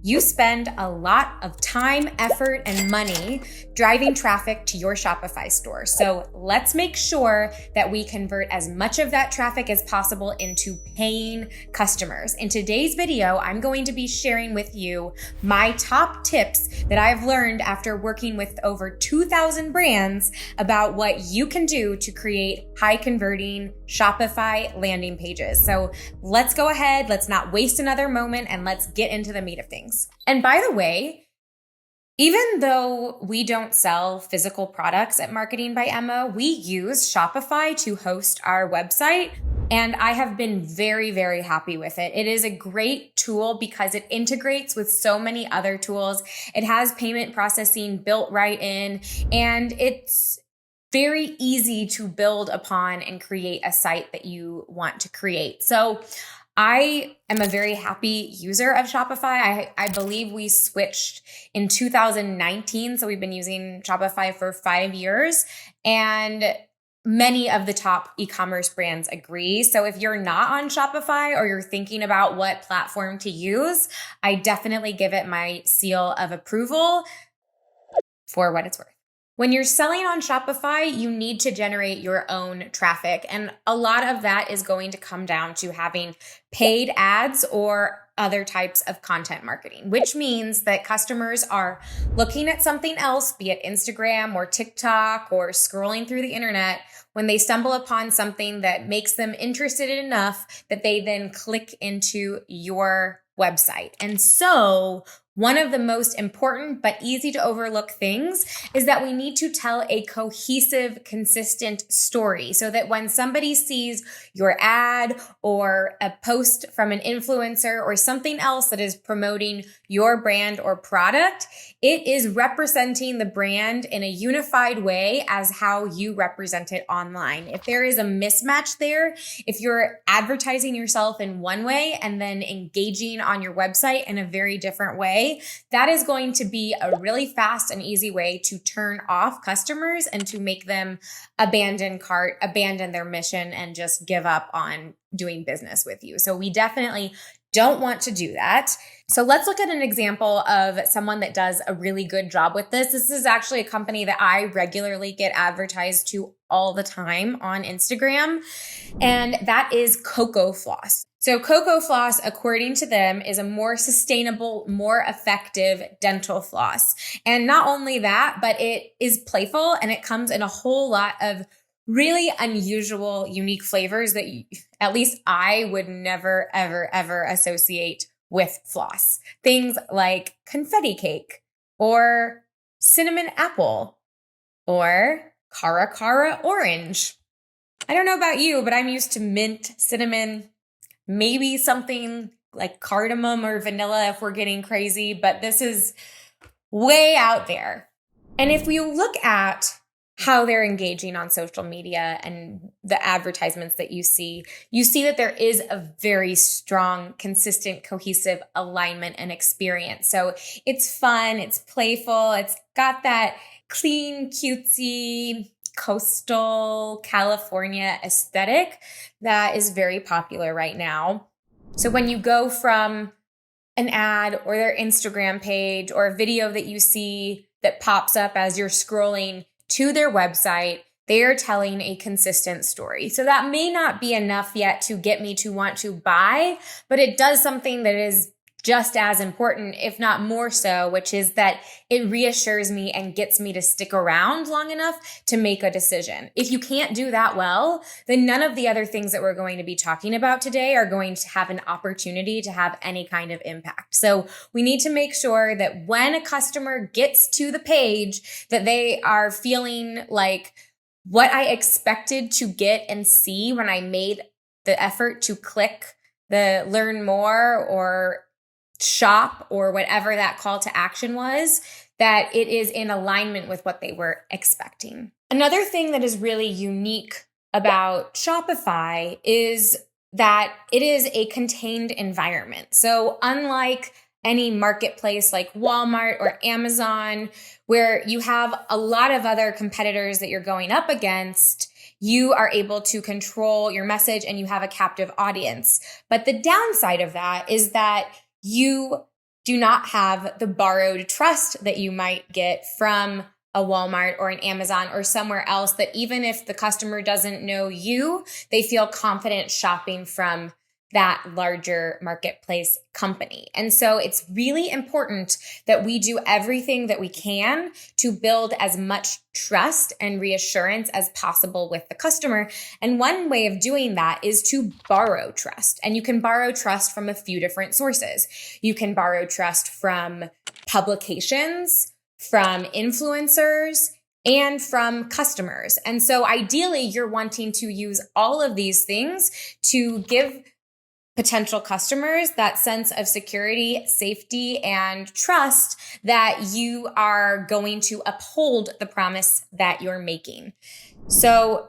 You spend a lot of time, effort, and money driving traffic to your Shopify store. So let's make sure that we convert as much of that traffic as possible into paying customers. In today's video, I'm going to be sharing with you my top tips that I've learned after working with over 2,000 brands about what you can do to create high converting Shopify landing pages. So let's go ahead, let's not waste another moment, and let's get into the meat of things. And by the way, even though we don't sell physical products at Marketing by Emma, we use Shopify to host our website. And I have been very, very happy with it. It is a great tool because it integrates with so many other tools. It has payment processing built right in, and it's very easy to build upon and create a site that you want to create. So I am a very happy user of Shopify. I believe we switched in 2019. So we've been using Shopify for 5 years, and many of the top e-commerce brands agree. So if you're not on Shopify or you're thinking about what platform to use, I definitely give it my seal of approval for what it's worth. When you're selling on Shopify, you need to generate your own traffic. And a lot of that is going to come down to having paid ads or other types of content marketing, which means that customers are looking at something else, be it Instagram or TikTok or scrolling through the internet, when they stumble upon something that makes them interested enough that they then click into your website. And so one of the most important but easy to overlook things is that we need to tell a cohesive, consistent story so that when somebody sees your ad or a post from an influencer or something else that is promoting your brand or product, it is representing the brand in a unified way as how you represent it online. If there is a mismatch there, if you're advertising yourself in one way and then engaging on your website in a very different way, that is going to be a really fast and easy way to turn off customers and to make them abandon cart, abandon their mission, and just give up on doing business with you. So we definitely don't want to do that. So let's look at an example of someone that does a really good job with this. This is actually a company that I regularly get advertised to all the time on Instagram, and that is Cocoa Floss. So Cocoa Floss, according to them, is a more sustainable, more effective dental floss. And not only that, but it is playful and it comes in a whole lot of really unusual, unique flavors that at least I would never, ever, ever associate with floss. Things like confetti cake or cinnamon apple or cara cara orange. I don't know about you, but I'm used to mint, cinnamon, maybe something like cardamom or vanilla if we're getting crazy, but this is way out there. And if we look at how they're engaging on social media and the advertisements that you see that there is a very strong, consistent, cohesive alignment and experience. So it's fun, it's playful, it's got that clean, cutesy, coastal California aesthetic that is very popular right now. So when you go from an ad or their Instagram page or a video that you see that pops up as you're scrolling to their website, they are telling a consistent story. So that may not be enough yet to get me to want to buy, but it does something that is just as important, if not more so, which is that it reassures me and gets me to stick around long enough to make a decision. If you can't do that well, then none of the other things that we're going to be talking about today are going to have an opportunity to have any kind of impact. So we need to make sure that when a customer gets to the page, that they are feeling like what I expected to get and see when I made the effort to click the learn more or shop or whatever that call to action was, that it is in alignment with what they were expecting. Another thing that is really unique about Shopify is that it is a contained environment. So unlike any marketplace like Walmart or Amazon, where you have a lot of other competitors that you're going up against, you are able to control your message and you have a captive audience. But the downside of that is that you do not have the borrowed trust that you might get from a Walmart or an Amazon or somewhere else, that even if the customer doesn't know you, they feel confident shopping from that larger marketplace company. And so it's really important that we do everything that we can to build as much trust and reassurance as possible with the customer. And one way of doing that is to borrow trust. And you can borrow trust from a few different sources. You can borrow trust from publications, from influencers, and from customers. And so ideally, you're wanting to use all of these things to give potential customers that sense of security, safety, and trust that you are going to uphold the promise that you're making. So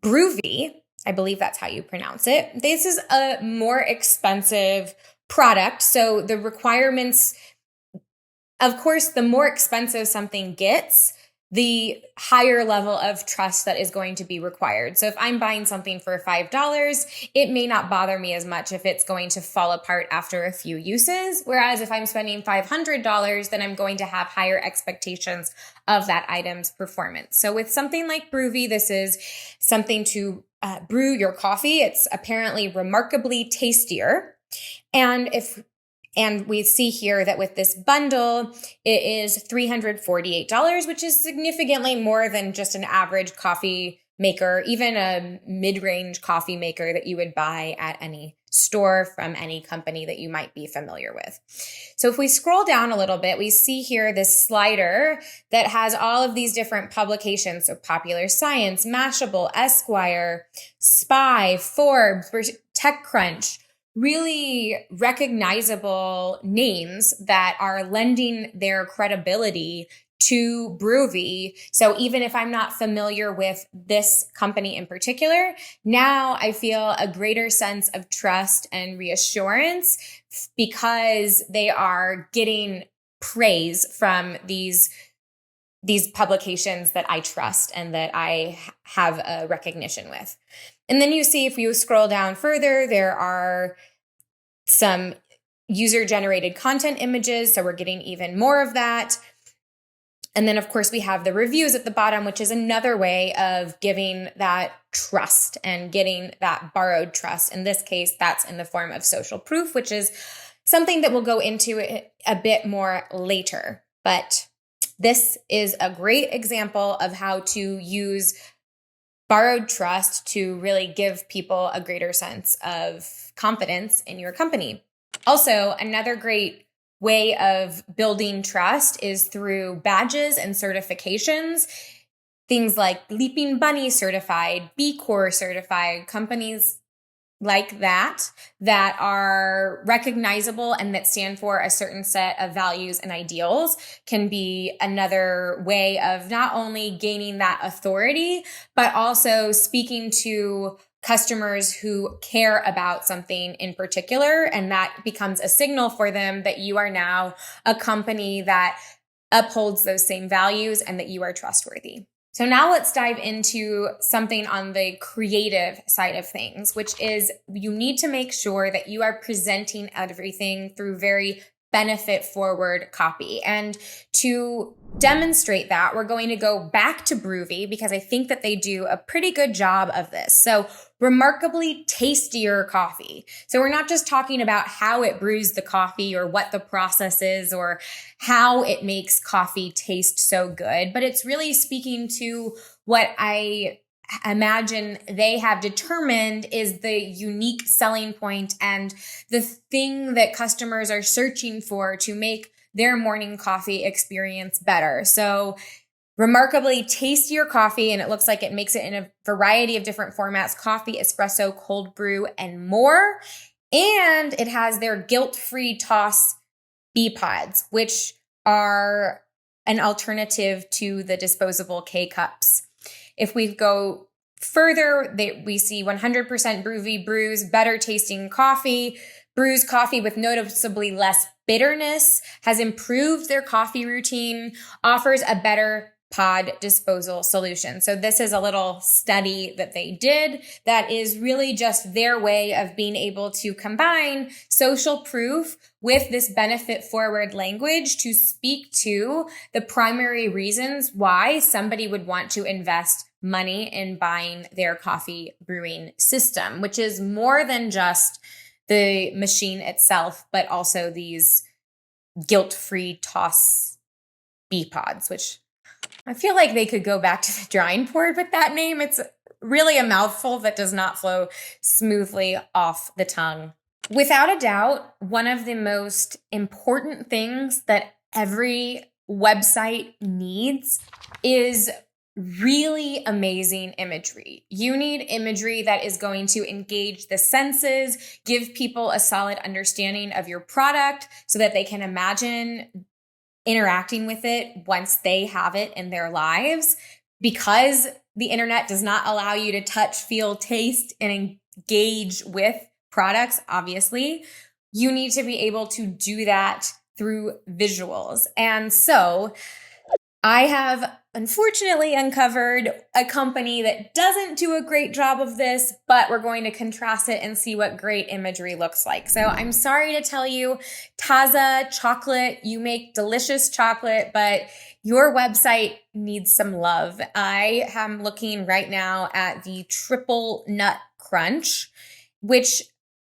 Broovy, I believe that's how you pronounce it, this is a more expensive product. So the requirements, of course, the more expensive something gets, the higher level of trust that is going to be required. So if I'm buying something for $5, it may not bother me as much if it's going to fall apart after a few uses. Whereas if I'm spending $500, then I'm going to have higher expectations of that item's performance. So with something like Broovy, this is something to brew your coffee. It's apparently remarkably tastier. And we see here that with this bundle, it is $348, which is significantly more than just an average coffee maker, even a mid-range coffee maker that you would buy at any store from any company that you might be familiar with. So if we scroll down a little bit, we see here this slider that has all of these different publications. So Popular Science, Mashable, Esquire, Spy, Forbes, TechCrunch, really recognizable names that are lending their credibility to Broovy. So even if I'm not familiar with this company in particular, now I feel a greater sense of trust and reassurance because they are getting praise from these publications that I trust and that I have a recognition with. And then you see, if you scroll down further, there are some user-generated content images. So we're getting even more of that. And then, of course, we have the reviews at the bottom, which is another way of giving that trust and getting that borrowed trust. In this case, that's in the form of social proof, which is something that we'll go into a bit more later. But this is a great example of how to use borrowed trust to really give people a greater sense of confidence in your company. Also, another great way of building trust is through badges and certifications. Things like Leaping Bunny certified, B Corp certified, companies like that are recognizable and that stand for a certain set of values and ideals can be another way of not only gaining that authority, but also speaking to customers who care about something in particular. And that becomes a signal for them that you are now a company that upholds those same values and that you are trustworthy. So now let's dive into something on the creative side of things, which is you need to make sure that you are presenting everything through very benefit forward copy. And to demonstrate that, we're going to go back to Broovy because I think that they do a pretty good job of this. So remarkably tastier coffee. So we're not just talking about how it brews the coffee or what the process is or how it makes coffee taste so good, but it's really speaking to what I imagine they have determined is the unique selling point and the thing that customers are searching for to make their morning coffee experience better. So remarkably tastier coffee, and it looks like it makes it in a variety of different formats: coffee, espresso, cold brew, and more. And it has their guilt-free toss bee pods, which are an alternative to the disposable K-cups. If we go further, we see 100% Broovy brews better tasting coffee, brews coffee with noticeably less bitterness, has improved their coffee routine, offers a better pod disposal solution. So this is a little study that they did that is really just their way of being able to combine social proof with this benefit forward language to speak to the primary reasons why somebody would want to invest money in buying their coffee brewing system, which is more than just the machine itself, but also these guilt-free toss bee pods, which I feel like they could go back to the drawing board with that name. It's really a mouthful that does not flow smoothly off the tongue. Without a doubt, one of the most important things that every website needs is really amazing imagery. You need imagery that is going to engage the senses, give people a solid understanding of your product so that they can imagine interacting with it once they have it in their lives. Because the internet does not allow you to touch, feel, taste, and engage with products, obviously, you need to be able to do that through visuals. And so I have unfortunately uncovered a company that doesn't do a great job of this, but we're going to contrast it and see what great imagery looks like. So I'm sorry to tell you, Taza Chocolate, you make delicious chocolate, but your website needs some love. I am looking right now at the Triple Nut Crunch, which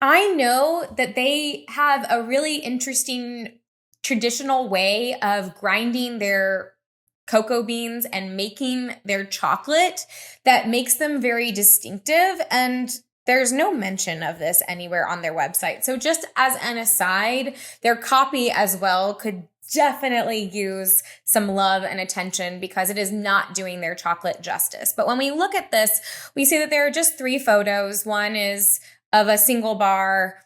I know that they have a really interesting traditional way of grinding their cocoa beans and making their chocolate that makes them very distinctive. And there's no mention of this anywhere on their website. So just as an aside, their copy as well could definitely use some love and attention because it is not doing their chocolate justice. But when we look at this, we see that there are just 3 photos. One is of a single bar.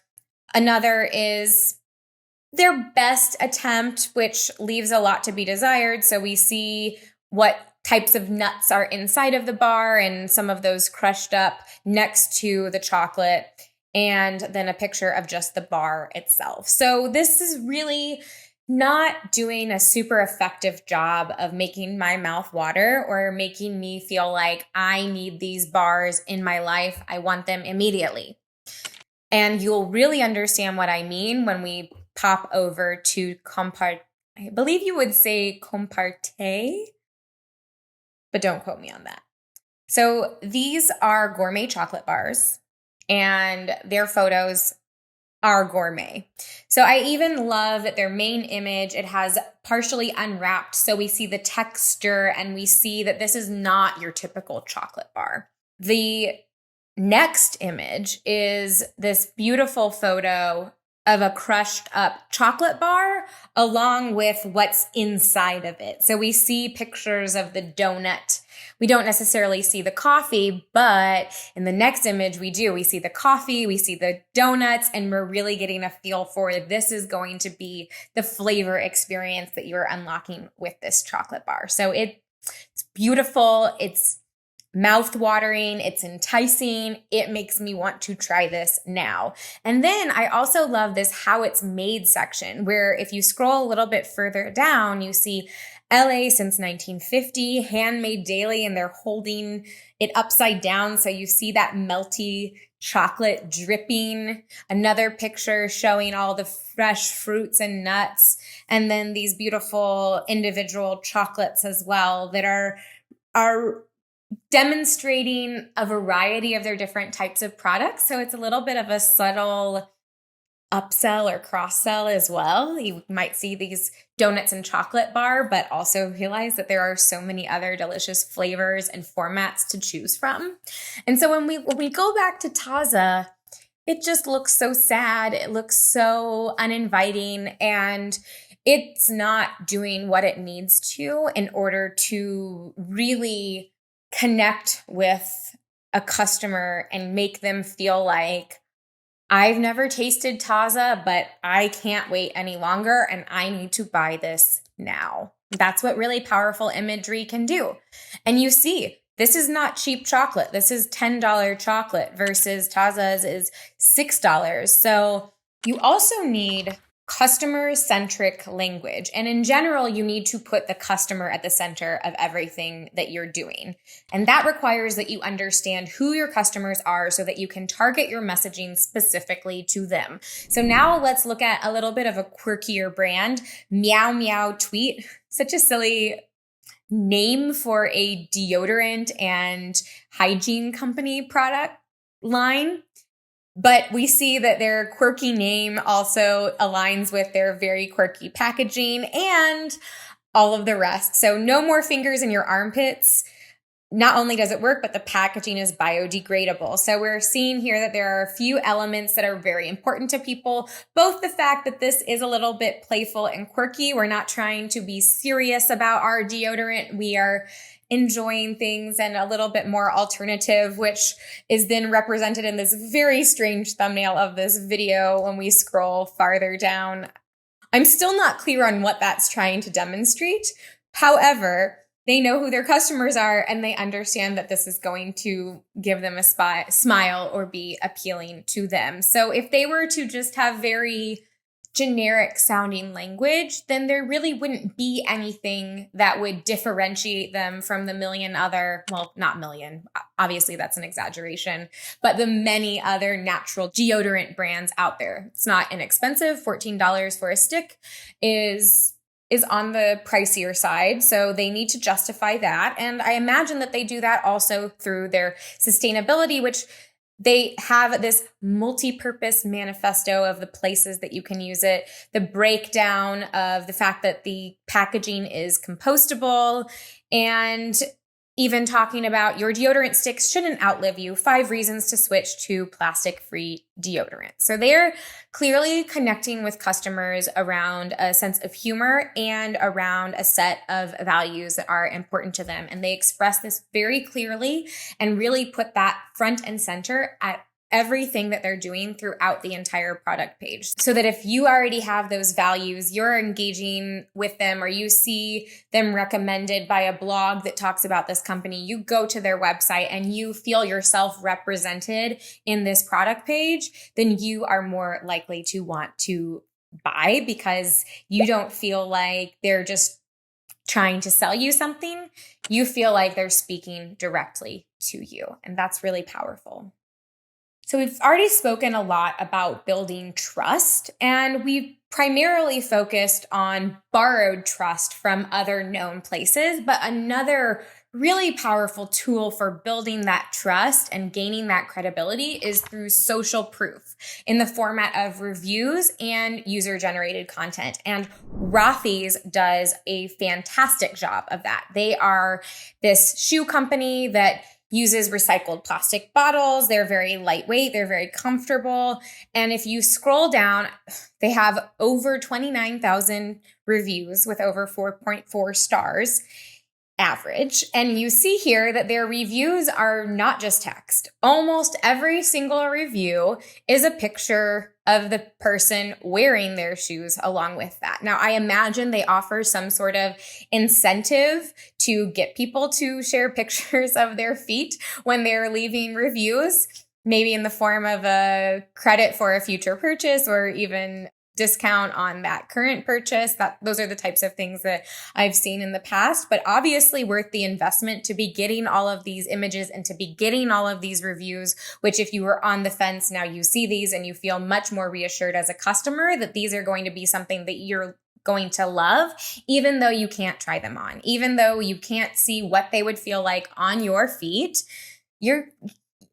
Another is their best attempt, which leaves a lot to be desired. So we see what types of nuts are inside of the bar and some of those crushed up next to the chocolate, and then a picture of just the bar itself. So this is really not doing a super effective job of making my mouth water or making me feel like I need these bars in my life. I want them immediately. And you'll really understand what I mean when we pop over to comparte. I believe you would say comparte, but don't quote me on that. So these are gourmet chocolate bars and their photos are gourmet. So I even love that their main image, it has partially unwrapped. So we see the texture and we see that this is not your typical chocolate bar. The next image is this beautiful photo of a crushed up chocolate bar along with what's inside of it. So we see pictures of the donut. We don't necessarily see the coffee, but in the next image we do. We see the coffee, we see the donuts, and we're really getting a feel for this is going to be the flavor experience that you're unlocking with this chocolate bar. So it's beautiful. It's mouth-watering, it's enticing, it makes me want to try this now. And then I also love this how it's made section, where if you scroll a little bit further down, you see LA since 1950, handmade daily, and they're holding it upside down. So you see that melty chocolate dripping. Another picture showing all the fresh fruits and nuts. And then these beautiful individual chocolates as well that are demonstrating a variety of their different types of products. So it's a little bit of a subtle upsell or cross sell as well. You might see these donuts and chocolate bar, but also realize that there are so many other delicious flavors and formats to choose from. And so when we go back to Taza, it just looks so sad. It looks so uninviting, and it's not doing what it needs to in order to really connect with a customer and make them feel like, I've never tasted Taza, but I can't wait any longer and I need to buy this now. That's what really powerful imagery can do. And you see, this is not cheap chocolate. This is $10 chocolate versus Taza's is $6. So you also need customer-centric language. And in general, you need to put the customer at the center of everything that you're doing. And that requires that you understand who your customers are so that you can target your messaging specifically to them. So now let's look at a little bit of a quirkier brand, Meow Tweet. Such a silly name for a deodorant and hygiene company product line. But we see that their quirky name also aligns with their very quirky packaging and all of the rest. So no more fingers in your armpits. Not only does it work, but the packaging is biodegradable. So we're seeing here that there are a few elements that are very important to people. Both the fact that this is a little bit playful and quirky. We're not trying to be serious about our deodorant. We are enjoying things and a little bit more alternative, which is then represented in this very strange thumbnail of this video when we scroll farther down. I'm still not clear on what that's trying to demonstrate. However, they know who their customers are and they understand that this is going to give them a smile or be appealing to them. So if they were to just have very generic sounding language, then there really wouldn't be anything that would differentiate them from the million other, well, not million, obviously that's an exaggeration, but the many other natural deodorant brands out there. It's not inexpensive. $14 for a stick is on the pricier side. So they need to justify that. And I imagine that they do that also through their sustainability, which they have this multi-purpose manifesto of the places that you can use it, the breakdown of the fact that the packaging is compostable, and even talking about your deodorant sticks shouldn't outlive you. 5 reasons to switch to plastic-free deodorant. So they're clearly connecting with customers around a sense of humor and around a set of values that are important to them. And they express this very clearly and really put that front and center at everything that they're doing throughout the entire product page. So that if you already have those values, you're engaging with them, or you see them recommended by a blog that talks about this company, you go to their website and you feel yourself represented in this product page, then you are more likely to want to buy because you don't feel like they're just trying to sell you something. You feel like they're speaking directly to you. And that's really powerful. So we've already spoken a lot about building trust, and we've primarily focused on borrowed trust from other known places. But another really powerful tool for building that trust and gaining that credibility is through social proof in the format of reviews and user-generated content. And Rothy's does a fantastic job of that. They are this shoe company that uses recycled plastic bottles. They're very lightweight. They're very comfortable. And if you scroll down, they have over 29,000 reviews with over 4.4 stars average. And you see here that their reviews are not just text. Almost every single review is a picture of the person wearing their shoes along with that. Now, I imagine they offer some sort of incentive to get people to share pictures of their feet when they're leaving reviews, maybe in the form of a credit for a future purchase or even discount on that current purchase. Those are the types of things that I've seen in the past, but obviously worth the investment to be getting all of these images and to be getting all of these reviews, which if you were on the fence, now you see these and you feel much more reassured as a customer that these are going to be something that you're going to love, even though you can't try them on, even though you can't see what they would feel like on your feet.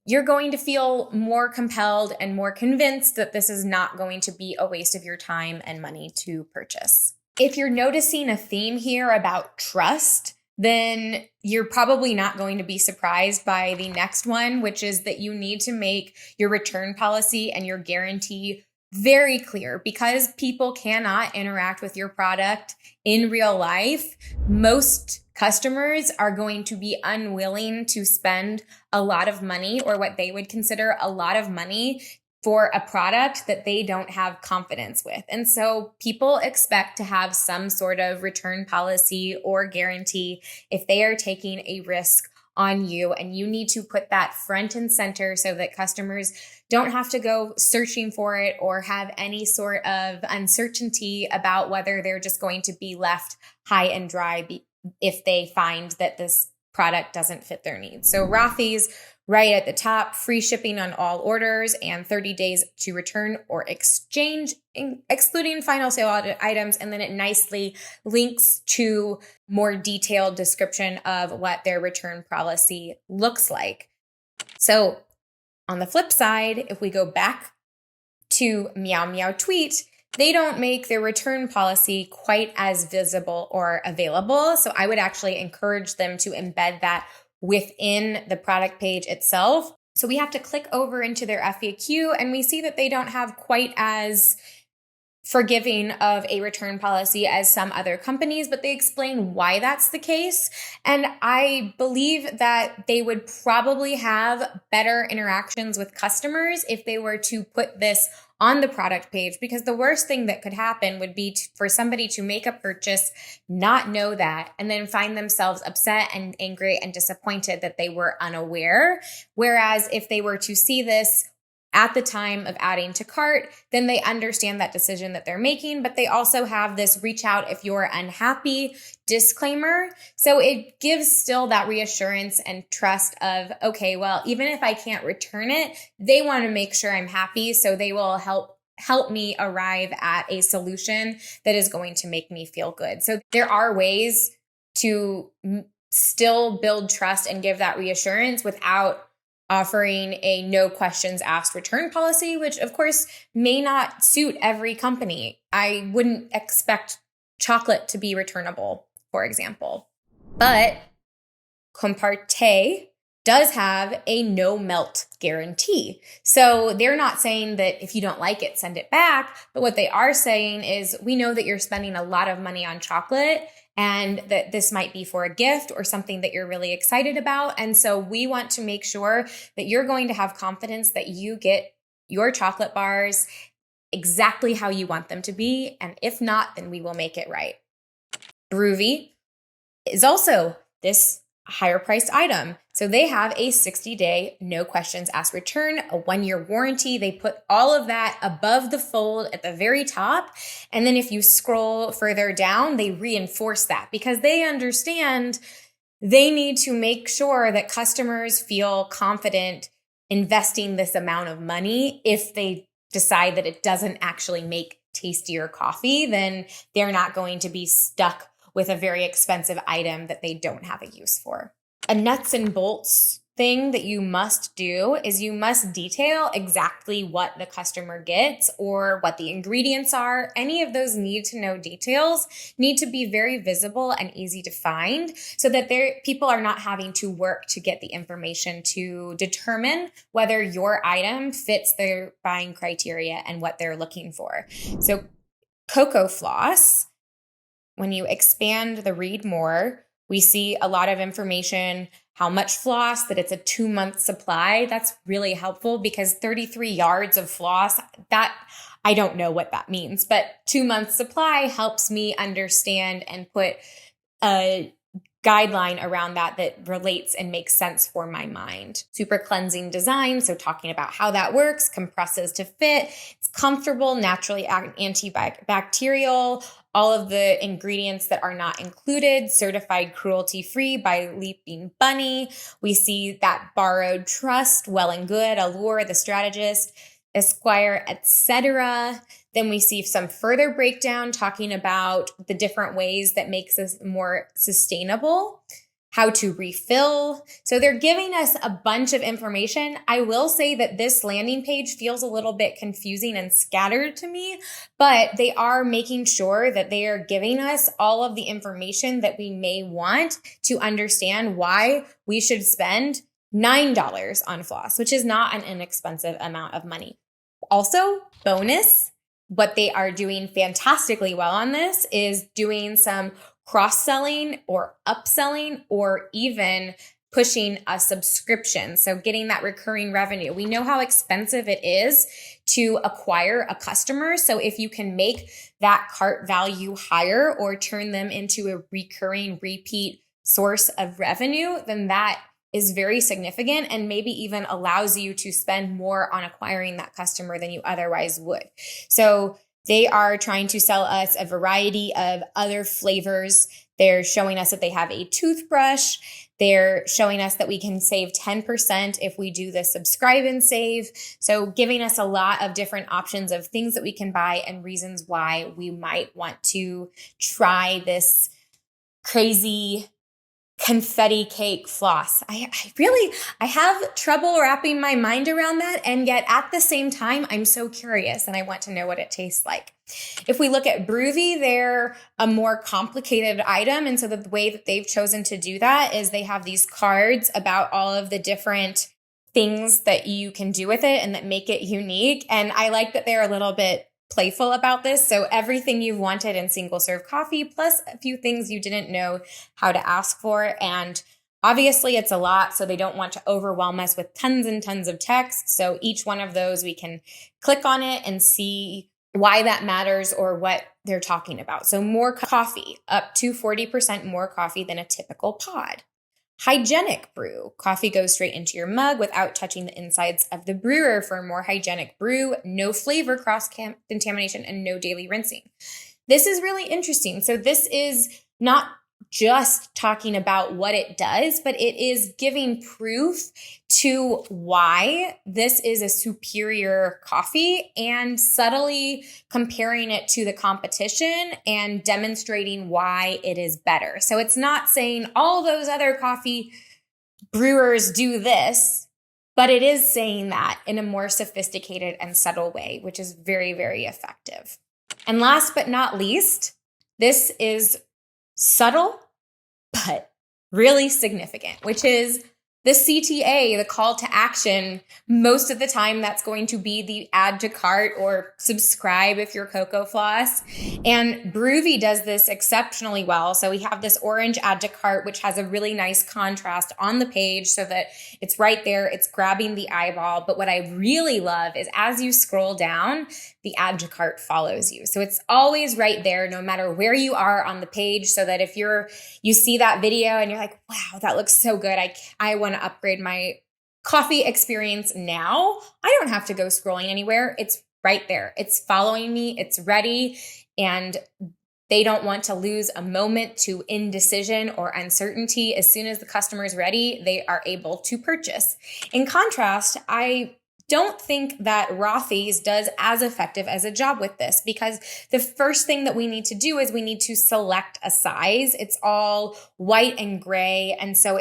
You're going to feel more compelled and more convinced that this is not going to be a waste of your time and money to purchase. If you're noticing a theme here about trust, then you're probably not going to be surprised by the next one, which is that you need to make your return policy and your guarantee very clear. Because people cannot interact with your product in real life, most customers are going to be unwilling to spend a lot of money, or what they would consider a lot of money, for a product that they don't have confidence with. And so people expect to have some sort of return policy or guarantee if they are taking a risk on you, and you need to put that front and center so that customers don't have to go searching for it or have any sort of uncertainty about whether they're just going to be left high and dry if they find that this product doesn't fit their needs. So Rothy's right at the top, free shipping on all orders and 30 days to return or exchange, excluding final sale items. And then it nicely links to more detailed description of what their return policy looks like. So on the flip side, if we go back to Meow Tweet, they don't make their return policy quite as visible or available. So I would actually encourage them to embed that within the product page itself. So we have to click over into their FAQ and we see that they don't have quite as forgiving of a return policy as some other companies, but they explain why that's the case. And I believe that they would probably have better interactions with customers if they were to put this on the product page, because the worst thing that could happen would be for somebody to make a purchase, not know that, and then find themselves upset and angry and disappointed that they were unaware. Whereas if they were to see this at the time of adding to cart, then they understand that decision that they're making, but they also have this reach out if you're unhappy disclaimer. So it gives still that reassurance and trust of, okay, well, even if I can't return it, they want to make sure I'm happy. So they will help me arrive at a solution that is going to make me feel good. So there are ways to still build trust and give that reassurance without offering a no questions asked return policy, which of course may not suit every company. I wouldn't expect chocolate to be returnable, for example. But Compartes does have a no melt guarantee. So they're not saying that if you don't like it, send it back. But what they are saying is, we know that you're spending a lot of money on chocolate and that this might be for a gift or something that you're really excited about. And so we want to make sure that you're going to have confidence that you get your chocolate bars exactly how you want them to be. And if not, then we will make it right. Groovy is also this higher priced item. So they have a 60-day no questions asked return, a 1-year warranty. They put all of that above the fold at the very top. And then if you scroll further down, they reinforce that because they understand they need to make sure that customers feel confident investing this amount of money. If they decide that it doesn't actually make tastier coffee, then they're not going to be stuck with a very expensive item that they don't have a use for. A nuts and bolts thing that you must do is you must detail exactly what the customer gets or what the ingredients are. Any of those need to know details need to be very visible and easy to find so that people are not having to work to get the information to determine whether your item fits their buying criteria and what they're looking for. So Cocoa Floss, when you expand the read more, we see a lot of information, how much floss, that it's a 2-month supply. That's really helpful because 33 yards of floss, that I don't know what that means, but 2-month supply helps me understand and put a guideline around that relates and makes sense for my mind. Super cleansing design. So talking about how that works, compresses to fit. It's comfortable, naturally antibacterial. All of the ingredients that are not included, certified cruelty-free by Leaping Bunny. We see that borrowed trust, Well and Good, Allure, The Strategist, Esquire, etc. Then we see some further breakdown talking about the different ways that makes this more sustainable, how to refill. So they're giving us a bunch of information. I will say that this landing page feels a little bit confusing and scattered to me, but they are making sure that they are giving us all of the information that we may want to understand why we should spend $9 on floss, which is not an inexpensive amount of money. Also, bonus, what they are doing fantastically well on this is doing some cross-selling or upselling or even pushing a subscription. So getting that recurring revenue. We know how expensive it is to acquire a customer. So if you can make that cart value higher or turn them into a recurring repeat source of revenue, then that is very significant and maybe even allows you to spend more on acquiring that customer than you otherwise would. So they are trying to sell us a variety of other flavors. They're showing us that they have a toothbrush. They're showing us that we can save 10% if we do the subscribe and save. So giving us a lot of different options of things that we can buy and reasons why we might want to try this crazy confetti cake floss. I have trouble wrapping my mind around that. And yet at the same time, I'm so curious and I want to know what it tastes like. If we look at Broovy, they're a more complicated item. And so the way that they've chosen to do that is they have these cards about all of the different things that you can do with it and that make it unique. And I like that they're a little bit playful about this. So everything you've wanted in single serve coffee, plus a few things you didn't know how to ask for. And obviously it's a lot, so they don't want to overwhelm us with tons and tons of text. So each one of those, we can click on it and see why that matters or what they're talking about. So more coffee, up to 40% more coffee than a typical pod. Hygienic brew. Coffee goes straight into your mug without touching the insides of the brewer for a more hygienic brew, no flavor cross-contamination, and no daily rinsing. This is really interesting. So this is not just talking about what it does, but it is giving proof to why this is a superior coffee and subtly comparing it to the competition and demonstrating why it is better. So it's not saying all those other coffee brewers do this, but it is saying that in a more sophisticated and subtle way, which is very, very effective. And last but not least, this is subtle, but really significant, which is the CTA, the call to action. Most of the time, that's going to be the add to cart or subscribe if you're Cocoa Floss. And Broovy does this exceptionally well. So we have this orange add to cart, which has a really nice contrast on the page so that it's right there. It's grabbing the eyeball. But what I really love is as you scroll down, the add to cart follows you. So it's always right there, no matter where you are on the page, so that if you see that video and you're like, wow, that looks so good. I want to upgrade my coffee experience now. I don't have to go scrolling anywhere. It's right there. It's following me. It's ready. And they don't want to lose a moment to indecision or uncertainty. As soon as the customer is ready, they are able to purchase. In contrast, I don't think that Rothy's does as effective as a job with this, because the first thing that we need to do is we need to select a size. It's all white and gray. And so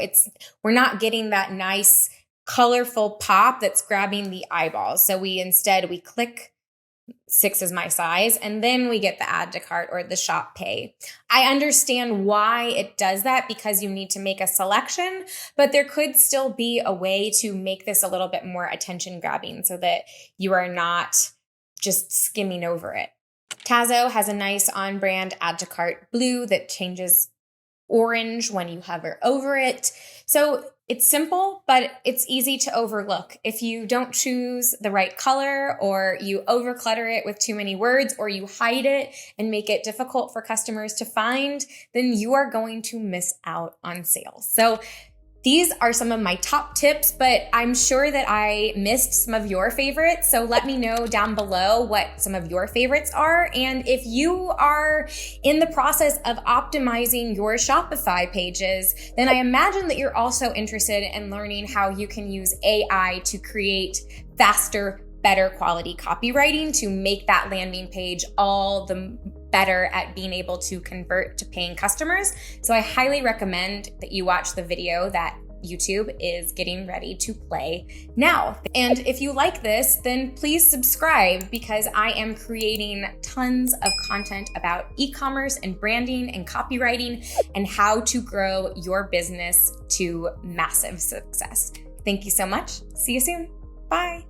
we're not getting that nice colorful pop that's grabbing the eyeballs. So we click 6 is my size, and then we get the add to cart or the shop pay. I understand why it does that, because you need to make a selection, but there could still be a way to make this a little bit more attention grabbing so that you are not just skimming over it. Tazo has a nice on-brand add to cart blue that changes orange when you hover over it. So it's simple, but it's easy to overlook. If you don't choose the right color, or you overclutter it with too many words, or you hide it and make it difficult for customers to find, then you are going to miss out on sales. So these are some of my top tips, but I'm sure that I missed some of your favorites. So let me know down below what some of your favorites are. And if you are in the process of optimizing your Shopify pages, then I imagine that you're also interested in learning how you can use AI to create faster, better quality copywriting to make that landing page all the better at being able to convert to paying customers. So I highly recommend that you watch the video that YouTube is getting ready to play now. And if you like this, then please subscribe, because I am creating tons of content about e-commerce and branding and copywriting and how to grow your business to massive success. Thank you so much. See you soon. Bye.